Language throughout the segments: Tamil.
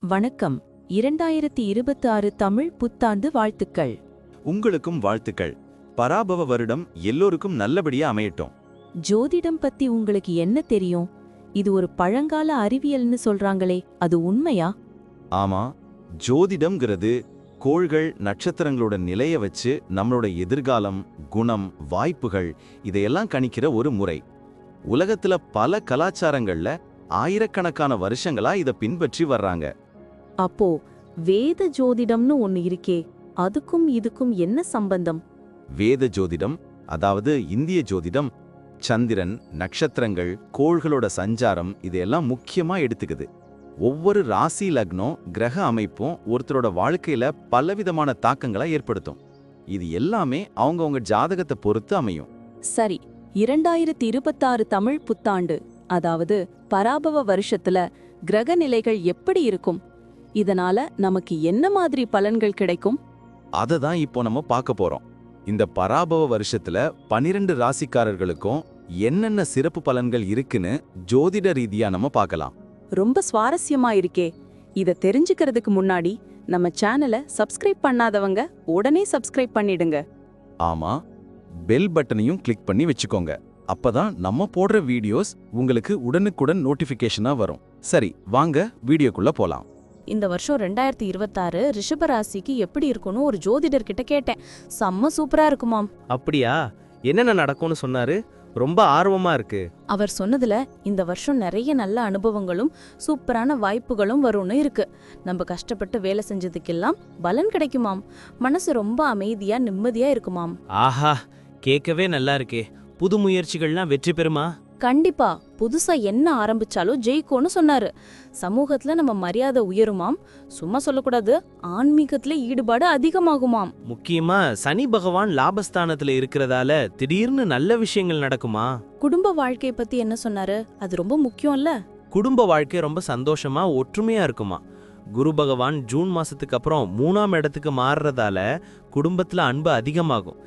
வணக்கம். 2026 தமிழ் புத்தாண்டு வாழ்த்துக்கள். உங்களுக்கும் வாழ்த்துக்கள். பராபவ வருடம் எல்லோருக்கும் நல்லபடியா அமையட்டும். ஜோதிடம் பத்தி உங்களுக்கு என்ன தெரியும்? இது ஒரு பழங்கால அறிவியல்னு சொல்றாங்களே, அது உண்மையா? ஆமா, ஜோதிடம்ங்கிறது கோள்கள் நட்சத்திரங்களோட நிலைய வச்சு நம்மளோட எதிர்காலம், குணம், வாய்ப்புகள் இதையெல்லாம் கணிக்கிற ஒரு முறை. உலகத்துல பல கலாச்சாரங்கள்ல ஆயிரக்கணக்கான வருஷங்களா இதை பின்பற்றி வர்றாங்க. அப்போ வேத ஜோதிடம்னு ஒன்னு இருக்கே, அதுக்கும் இதுக்கும் என்ன சம்பந்தம்? வேத ஜோதிடம், அதாவது இந்திய ஜோதிடம், சந்திரன், நட்சத்திரங்கள், கோள்களோட சஞ்சாரம் இதையெல்லாம் முக்கியமா எடுத்துக்குது. ஒவ்வொரு ராசி லக்னம், கிரக அமைப்பும் ஒருத்தரோட வாழ்க்கையில பலவிதமான தாக்கங்களை ஏற்படுத்தும். இது எல்லாமே அவங்கவங்க ஜாதகத்தை பொறுத்து அமையும். சரி, 2026 தமிழ் புத்தாண்டு, அதாவது பராபவ வருஷத்துல கிரக நிலைகள் எப்படி இருக்கும்? இதனால நமக்கு என்ன மாதிரி பலன்கள் கிடைக்கும்? அதை தான் இப்போ நம்ம பார்க்க போறோம். இந்த பராபவ வருஷத்துல 12 ராசிக்காரர்களுக்கும் என்னென்ன சிறப்பு பலன்கள் இருக்குன்னு ஜோதிட ரீதியா நம்ம பார்க்கலாம். ரொம்ப சுவாரஸ்யமா இருக்கே. இத தெரிஞ்சுக்கிறதுக்கு முன்னாடி நம்ம சேனலை சப்ஸ்கிரைப் பண்ணாதவங்க உடனே சப்ஸ்கிரைப் பண்ணிடுங்க. ஆமா, பெல் பட்டனையும் கிளிக் பண்ணி வச்சுக்கோங்க. அப்பதான் நம்ம போடுற வீடியோஸ் உங்களுக்கு உடனுக்குடன் நோட்டிபிகேஷனா வரும். சரி, வாங்க வீடியோக்குள்ள போலாம். இந்த வருஷம் 2026 ரிஷப ராசிக்கு எப்படி இருக்கும்னு ஒரு ஜோதிடர் கிட்ட கேட்டேன். செம்ம சூப்பரா இருக்குமாம். அப்படியா? என்னென்ன நடக்கும்னு சொன்னாரு? ரொம்ப ஆர்வமா இருக்கு. அவர் சொன்னதுல இந்த வருஷம் நிறைய நல்ல அனுபவங்களும் சூப்பரான வாய்ப்புகளும் வரும்னு இருக்கு. நம்ம கஷ்டப்பட்டு வேலை செஞ்சதுக்கெல்லாம் பலன் கிடைக்குமாம். மனசு ரொம்ப அமைதியா நிம்மதியா இருக்குமாம். ஆஹா, கேட்கவே நல்லா இருக்கே. புது முயற்சிகள்லாம் வெற்றி பெறுமா? கண்டிப்பா புதுசா என்ன ஆரம்பிச்சாலும் ஜெயிக்கும்னு சொன்னாரு. சமூகத்துல நம்ம மரியாதை உயருமாம். சும்மா சொல்லக்கூடாது, ஆன்மீகத்துல ஈடுபாடு அதிகமாகுமாம். முக்கியமா சனி பகவான் லாபஸ்தானத்துல இருக்கிறதால திடீர்னு நல்ல விஷயங்கள் நடக்குமா? குடும்ப வாழ்க்கை பத்தி என்ன சொன்னாரு? அது ரொம்ப முக்கியம்ல. குடும்ப வாழ்க்கை ரொம்ப சந்தோஷமா ஒற்றுமையா இருக்குமா? குரு பகவான் ஜூன் மாசத்துக்கு அப்புறம் 3ஆம் இடத்துக்கு மாறுறதால குடும்பத்துல அன்பு அதிகமாகும்.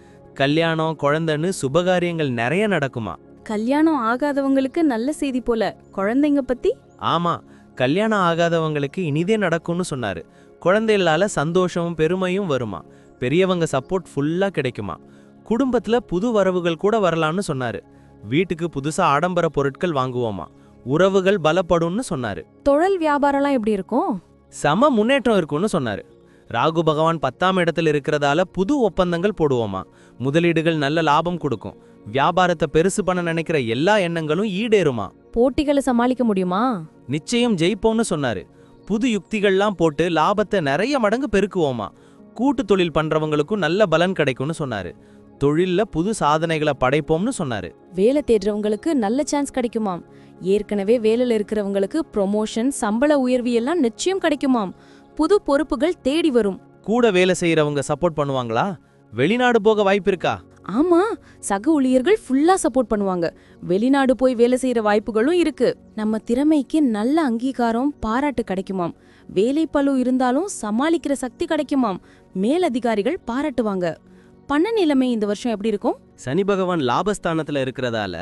கல்யாணம், குழந்தைன்னு சுபகாரியங்கள் நிறைய நடக்குமா? கல்யாணம் ஆகாதவங்களுக்கு நல்ல செய்தி போல. குழந்தைங்க பத்தி? ஆமா, கல்யாணம் ஆகாதவங்களுக்கு இனிதே நடக்கும்னு சொன்னாரு. குழந்தைகளால சந்தோஷமும் பெருமையும் வருமா? பெரியவங்க சப்போர்ட் ஃபுல்லா கிடைக்குமா? குடும்பத்துல புது வரவுகள் கூட வரலாம்னு சொன்னாரு. வீட்டுக்கு புதுசா ஆடம்பர பொருட்கள் வாங்குவோமா? உறவுகள் பலப்படும்னு சொன்னாரு. தொழில் வியாபாரம்லாம் எப்படி இருக்கும்? சம முன்னேற்றம் இருக்கும்னு சொன்னாரு. ராகு பகவான் 10ஆம் இடத்துல இருக்கிறதால புது ஒப்பந்தங்கள் போடுவோமா? முதலீடுகள் நல்ல லாபம் கொடுக்கும். வியாபாரத்தை பெருசு பண்ண நினைக்கிற எல்லா எண்ணங்களும் ஈடேறுமா? போட்டிகளை சமாளிக்க முடியுமா? நிச்சயம் ஜெயிப்போம்னு சொன்னாரு. புது யுக்திகள்லாம் போட்டு லாபத்தை நிறைய மடங்கு பெருக்குவோமா? கூட்டு தொழில் பண்றவங்களுக்கும் நல்ல பலன் கிடைக்கும்னு சொன்னாரு. தொழில்ல புது சாதனைகளை படைப்போம்னு சொன்னாரு. வேலை தேடுறவங்களுக்கு நல்ல சான்ஸ் கிடைக்குமாம். ஏற்கனவே வேலையில இருக்கிறவங்களுக்கு ப்ரொமோஷன், சம்பள உயர்வு எல்லாம் நிச்சயம் கிடைக்குமாம். புது பொறுப்புகள் தேடி வரும். கூட வேலை செய்யறவங்க சப்போர்ட் பண்ணுவாங்களா? வெளிநாடு போக வாய்ப்பு இருக்கா? ஆமா, சக ஊழியர்கள் ஃபுல்லா சப்போர்ட் பண்ணுவாங்க. வெளிநாடு போய் வேலை செய்யற வாய்ப்புகளும் இருக்கு. நம்ம திறமைக்கு நல்ல அங்கீகாரம், பாராட்டு கிடைக்குமாம். வேலை பளு இருந்தாலும் சமாளிக்கிற சக்தி கிடைக்குமாம். மேலதிகாரிகள் பாராட்டுவாங்க. பண நிலைமை இந்த வருஷம் எப்படி இருக்கும்? சனி பகவான் லாபஸ்தானத்துல இருக்கிறதால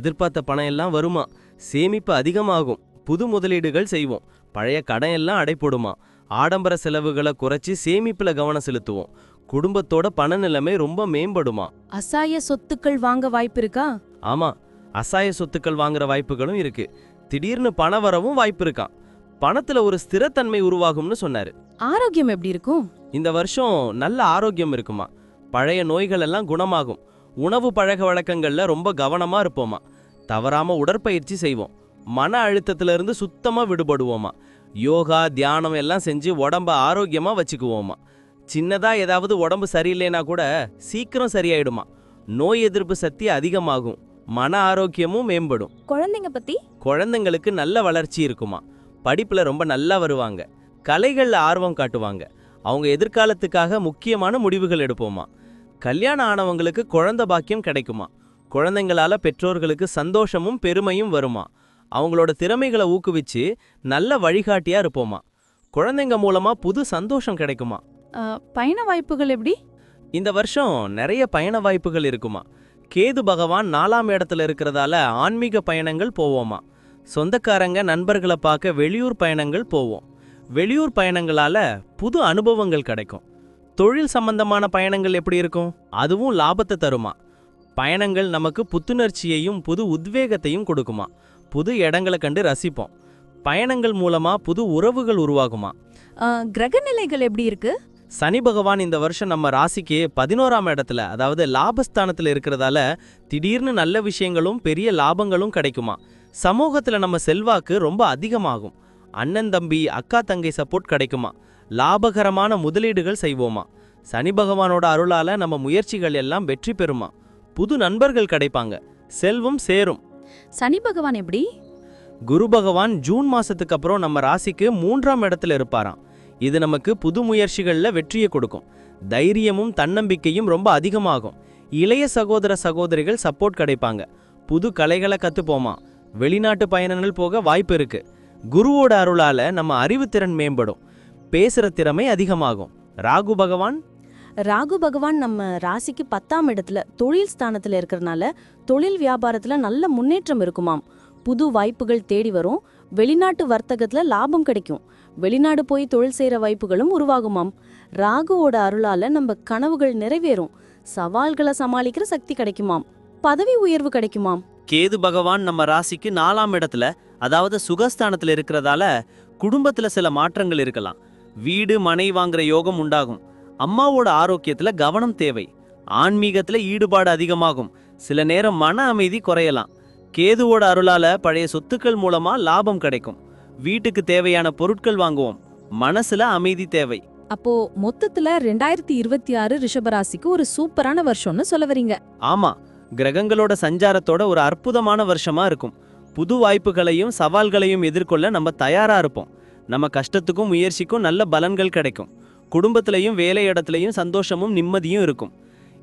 எதிர்பார்த்த பணம் எல்லாம் வருமா? சேமிப்பு அதிகமாகும். புது முதலீடுகள் செய்வோம். பழைய கடன் எல்லாம் அடைபடுமா? ஆடம்பர செலவுகளை குறைச்சி சேமிப்புல கவனம் செலுத்துவோம். குடும்பத்தோட பண நிலைமை ரொம்ப மேம்படுமா? அசாய சொத்துக்கள் வாங்க வாய்ப்பு இருக்கா? ஆமா, அசாய சொத்துக்கள் வாங்குற வாய்ப்புகளும் இருக்கு. திடீர்னு பண வரவும் வாய்ப்பு இருக்கான். பணத்துல ஒரு ஸ்திரத்தன்மை உருவாகும்னு சொன்னாரு. ஆரோக்கியம் எப்படி இருக்கும்? இந்த வருஷம் நல்ல ஆரோக்கியம் இருக்குமா? பழைய நோய்கள் எல்லாம் குணமாகும். உணவு பழக்க வழக்கங்கள்ல ரொம்ப கவனமா இருப்போமா? தவறாம உடற்பயிற்சி செய்வோம். மன அழுத்தத்துல இருந்து சுத்தமா விடுபடுவோமா? யோகா, தியானம் எல்லாம் செஞ்சு உடம்ப ஆரோக்கியமா வச்சுக்குவோமா? சின்னதா ஏதாவது உடம்பு சரியில்லைனா கூட சீக்கிரம் சரியாயிடுமா? நோய் எதிர்ப்பு சக்தி அதிகமாகும். மன ஆரோக்கியமும் மேம்படும். குழந்தைங்க பத்தி? குழந்தைங்களுக்கு நல்ல வளர்ச்சி இருக்குமா? படிப்புல ரொம்ப நல்லா வருவாங்க. கலைகள்ல ஆர்வம் காட்டுவாங்க. அவங்க எதிர்காலத்துக்காக முக்கியமான முடிவுகள் எடுப்போமா? கல்யாணம் ஆனவங்களுக்கு குழந்தை பாக்கியம் கிடைக்குமா? குழந்தைங்களால பெற்றோர்களுக்கு சந்தோஷமும் பெருமையும் வருமா? அவங்களோட திறமைகளை ஊக்குவிச்சு நல்ல வழிகாட்டியா இருப்போமா? குழந்தைங்க மூலமா புது சந்தோஷம் கிடைக்குமா? பயண வாய்ப்புகள் எப்படி? இந்த வருஷம் நிறைய பயண வாய்ப்புகள் இருக்குமா? கேது பகவான் 4ஆம் இடத்துல இருக்கிறதால ஆன்மீக பயணங்கள் போவோமா? சொந்தக்காரங்க, நண்பர்களை பார்க்க வெளியூர் பயணங்கள் போவோம். வெளியூர் பயணங்களால புது அனுபவங்கள் கிடைக்கும். தொழில் சம்பந்தமான பயணங்கள் எப்படி இருக்கும்? அதுவும் லாபத்தை தருமா. பயணங்கள் நமக்கு புத்துணர்ச்சியையும் புது உத்வேகத்தையும் கொடுக்குமா. புது இடங்களை கண்டு ரசிப்போம். பயணங்கள் மூலமா புது உறவுகள் உருவாகுமா. கிரக நிலைகள் எப்படி இருக்கு? சனி பகவான் இந்த வருஷம் நம்ம ராசிக்கு 11ஆம் இடத்துல, அதாவது லாபஸ்தானத்துல இருக்கிறதால திடீர்னு நல்ல விஷயங்களும் பெரிய லாபங்களும் கிடைக்குமா. சமூகத்துல நம்ம செல்வாக்கு ரொம்ப அதிகமாகும். அண்ணன் தம்பி அக்கா தங்கை சப்போர்ட் கிடைக்குமா. லாபகரமான முதலீடுகள் செய்வோமா. சனி பகவானோட அருளால நம்ம முயற்சிகள் எல்லாம் வெற்றி பெறுமா. புது நண்பர்கள் கிடைப்பாங்க. செல்வம் சேரும். சனி பகவான் எப்படி? குரு பகவான் ஜூன் மாசத்துக்கு அப்புறம் நம்ம ராசிக்கு 3ஆம் இடத்துல இருப்பாராம். இது நமக்கு புது முயற்சிகள்ல வெற்றியை கொடுக்கும். தைரியமும் தன்னம்பிக்கையும் ரொம்ப அதிகமாகும். இளைய சகோதர சகோதரிகள் சப்போர்ட் கிடைப்பாங்க. புது கலைகளை கத்துப்போமா. வெளிநாட்டு பயணங்கள் போக வாய்ப்பு இருக்கு. குருவோட அருளால நம்ம அறிவுத்திறன் மேம்படும். பேசுற திறமை அதிகமாகும். ராகு பகவான் நம்ம ராசிக்கு 10ஆம் இடத்துல தொழில் ஸ்தானத்துல இருக்கிறதுனால தொழில் வியாபாரத்துல நல்ல முன்னேற்றம் இருக்குமாம். புது வாய்ப்புகள் தேடி வரும். வெளிநாட்டு வர்த்தகத்துல லாபம் கிடைக்கும். வெளிநாடு போய் தொழில் செய்யற வாய்ப்புகளும் உருவாகுமாம். ராகுவோட அருளால நம்ம கனவுகள் நிறைவேறும். சவால்களை சமாளிக்கிற சக்தி கிடைக்குமாம். பதவி உயர்வு கிடைக்குமாம். கேது பகவான் நம்ம ராசிக்கு 4ஆம் இடத்துல, அதாவது சுகஸ்தானத்துல இருக்கிறதால குடும்பத்துல சில மாற்றங்கள் இருக்கலாம். வீடு மனை வாங்குற யோகம் உண்டாகும். அம்மாவோட ஆரோக்கியத்துல கவனம் தேவை. ஆன்மீகத்துல ஈடுபாடு அதிகமாகும். சில நேரம் மன அமைதி குறையலாம். கேதுவோட அருளால பழைய சொத்துக்கள் மூலமா லாபம் கிடைக்கும். வீட்டுக்கு தேவையான பொருட்கள் வாங்குவோம். மனசுல அமைதி தேவை. அப்போ மொத்தத்துல 2026 ரிஷபராசிக்கு ஒரு சூப்பரான வருஷம்னு சொல்ல வரீங்க. ஆமா, கிரகங்களோட சஞ்சாரத்தோட ஒரு அற்புதமான வருஷமா இருக்கும். புது வாய்ப்புகளையும் சவால்களையும் எதிர்கொள்ள நம்ம தயாரா இருப்போம். நம்ம கஷ்டத்துக்கும் முயற்சிக்கும் நல்ல பலன்கள் கிடைக்கும். குடும்பத்திலையும் வேலை இடத்துலையும் சந்தோஷமும் நிம்மதியும் இருக்கும்.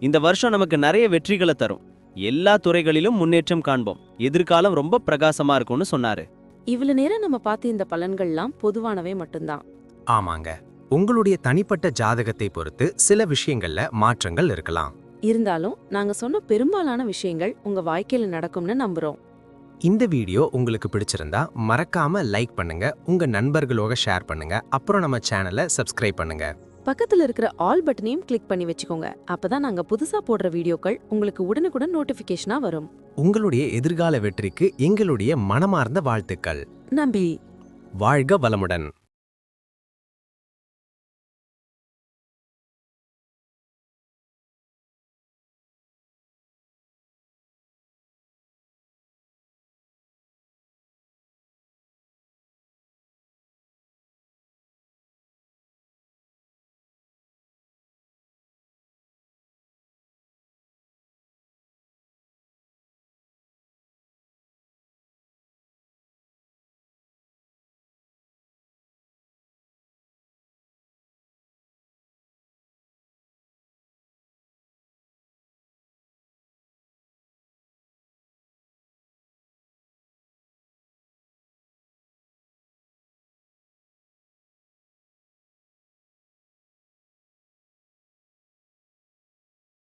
இந்த வருஷம் நமக்கு நிறைய வெற்றிகளை தரும். எல்லா துறைகளிலும் முன்னேற்றம் காண்போம். எதிர்காலம் ரொம்ப பிரகாசமா இருக்கும்னு சொன்னாரு. இவ்வளவு நேரம் நம்ம பார்த்த இந்த பலன்கள்லாம் பொதுவானவை மட்டும்தான். ஆமாங்க, உங்களுடைய தனிப்பட்ட ஜாதகத்தை பொறுத்து சில விஷயங்கள்ல மாற்றங்கள் இருக்கலாம். இருந்தாலும் நாங்க சொன்ன பெரும்பாலான விஷயங்கள் உங்க வாழ்க்கையில நடக்கும்னு நம்புறோம். இந்த வீடியோ உங்களுக்கு பிடிச்சிருந்தா மறக்காம லைக் பண்ணுங்க, உங்க நண்பர்களோட ஷேர் பண்ணுங்க, அப்புறம் நம்ம சேனலை சப்ஸ்கிரைப் பண்ணுங்க. பக்கத்துல இருக்கிற ஆல் பட்டனையும் கிளிக் பண்ணி வச்சுக்கோங்க. அப்பதான் நாங்க புதுசா போடுற வீடியோக்கள் உங்களுக்கு உடனுக்குடன் நோட்டிபிகேஷனா வரும். உங்களுடைய எதிர்கால வெற்றிக்கு எங்களுடைய மனமார்ந்த வாழ்த்துக்கள். நம்பி வாழ்க வளமுடன்.